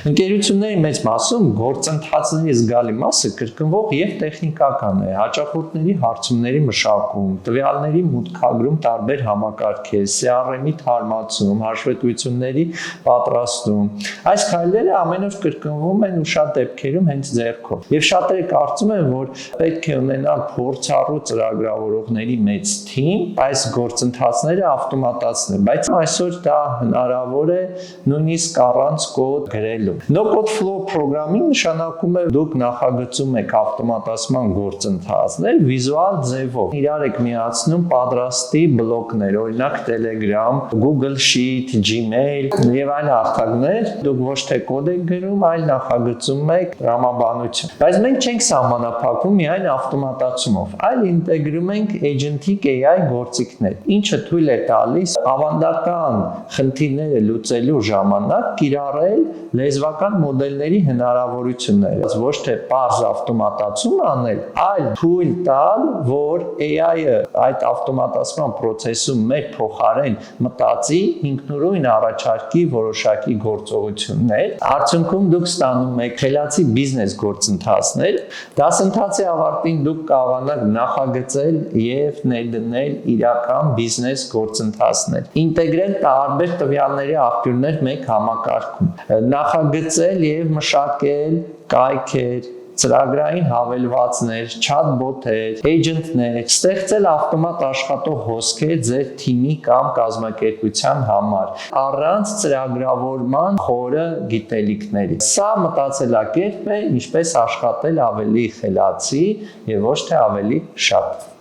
Ընկերությունների մեծ մասում գործընթացների զգալի մասը կրկնվող եւ տեխնիկական է, հաճախորդների հարցումների մշակում, տվյալների մուտքագրում տարբեր համակարգեր, CRM-ի թարմացում, հաշվետվությունների պատրաստում։ Այս քայլերը ամեն օր կրկնվում են ու շատ դեպքերում հենց ձեռքով։ Եվ շատերը կարծում են, որ պետք է ունենալ փորձառու ծրագրավորողների մեծ թիմ, այս գործընթացները ավտոմատացնել, բայց այսօր դա հնարավոր է նույնիսկ առանց կոդ գրելու։ No-code flow programming նշանակում է դուք նախագծում եք ավտոմատացման գործընթացներ վիզուալ ձևով։ Իրար եք միացնում պատրաստի բլոկներ, օրինակ Telegram, Google Sheet, Gmail եւ այլ հարթակներ։ Դուք ոչ թե կոդ եք գրում, այլ նախագծում եք տրամաբանություն։ Բայց մենք չենք սահմանափակվում միայն ավտոմատացումով, այլ ինտեգրում ենք agentic AI գործիքներ, ինչը թույլ է տալիս ավանդական խնդիրները լուծելու ժամանակ կիրառել լեզվական մոդելների հնարավորությունները, ոչ թե պարզ ավտոմատացում անել, այլ թույլ տալ, որ AI-ը այդ ավտոմատացման process-ում մեր փոխարեն մտածի, ինքնուրույն առաջարկի որոշակի գործողություններ, արդյունքում դուք ստանում եք խելացի բիզնես գործընթացներ, դասընթացի ավարտին դուք կարողանաք նախագծել եւ ներդնել իրական բիզնես գործընթացներ, ինտեգրել տարբեր տվյալների աղբյուրներ մեկ համակարգում, նախագծել եւ մշակել կայքեր, ծրագրային հավելվածներ, chatbot-եր, agent-ներ, ստեղծել ավտոմատ աշխատող հոսքեր ձեր թիմի կամ կազմակերպության համար, առանց ծրագրավորման խորը գիտելիքների։ Սա մտածելակերպ է, ինչպես աշխատել ավելի խելացի եւ ոչ թե ավելի շատ։